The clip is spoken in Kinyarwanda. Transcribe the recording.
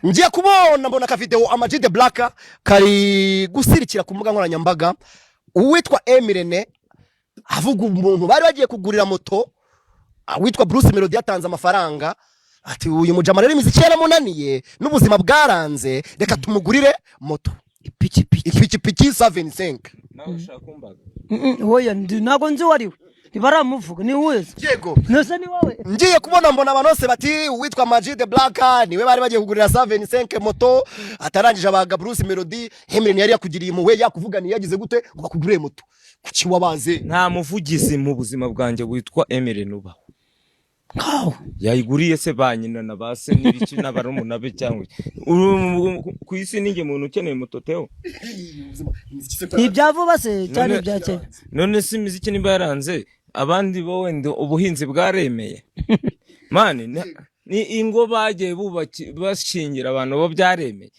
ngiye kubona mbona ka video Ama G The Black kari gusirikira ku mbuga nkoranyambaga uwitwa Emirene avuga umuntu bari bagiye kugurira moto witwa Bruce Melody yatanze amafaranga ati uyu mujama rero imiziki yaramunaniye n'ubuzima bwaranze reka tumugurire moto ipikipiki 75 nawe ushaka kumbaga hoya ntago nzi wariwe ntibaramuvuga ni wese yego nose ni wowe ngiye kubona mbona abanose bati uwitwa Ama G The Black niwe bari bagiye kugurira 75 moto atarangije abaga Bruce Melody Emirene yari yakugiriye impuhwe yakuvuganiye yagize gute ngo bakugurire moto kuki wabaze nta muvugizi mu buzima bwanjye witwa Emirene ubaho yayiguriye se banyina na base n'ibiki n'abarumuna be cyangwa ku isi ninge muntu ukeneye mototeo ibyavuba se cyane byake none si imiziki niba yaranze abandi bo wende ubuhinzi bwaremeye mani ni ingo bagiye bashingira abantu bo byaremeye